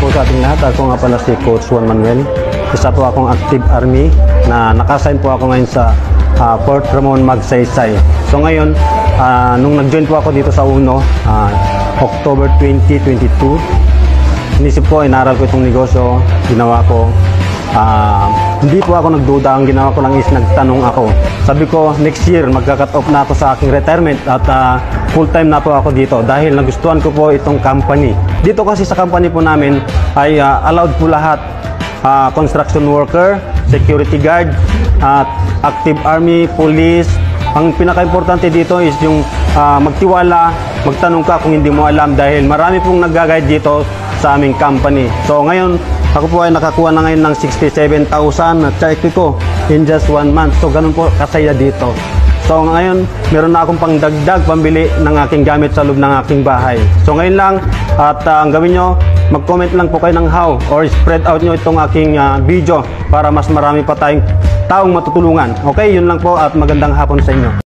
po sa ating lahat. Ako nga pala si Coach Juan Manuel. Isa po akong active army na nakasign po ako ngayon sa Fort Ramon Magsaysay. So ngayon, nung nag-join po ako dito sa UNO, October 2022, inisip ko, inaral ko itong negosyo, ginawa ko. Hindi po ako nagduda, ang ginawa ko lang is nagtanong ako. Sabi ko, next year magka-cut off na ako sa aking retirement at full time na po ako dito dahil nagustuhan ko po itong company. Dito kasi sa company po namin ay allowed po lahat, construction worker, security guard, at active army, police. Ang pinaka-importante dito is yung magtiwala, magtanong ka kung hindi mo alam dahil marami pong nag-guide dito sa aming company. So ngayon, ako po ay nakakuha na ngayon ng 67,000 na check ko in just 1 month. So ganun po kasaya dito. So ngayon, meron na akong pangdagdag, pambili ng aking gamit sa loob ng aking bahay. So ngayon lang, at ang gawin nyo, mag-comment lang po kayo ng how or spread out nyo itong aking video para mas marami pa tayong taong matutulungan. Okay, yun lang po at magandang hapon sa inyo.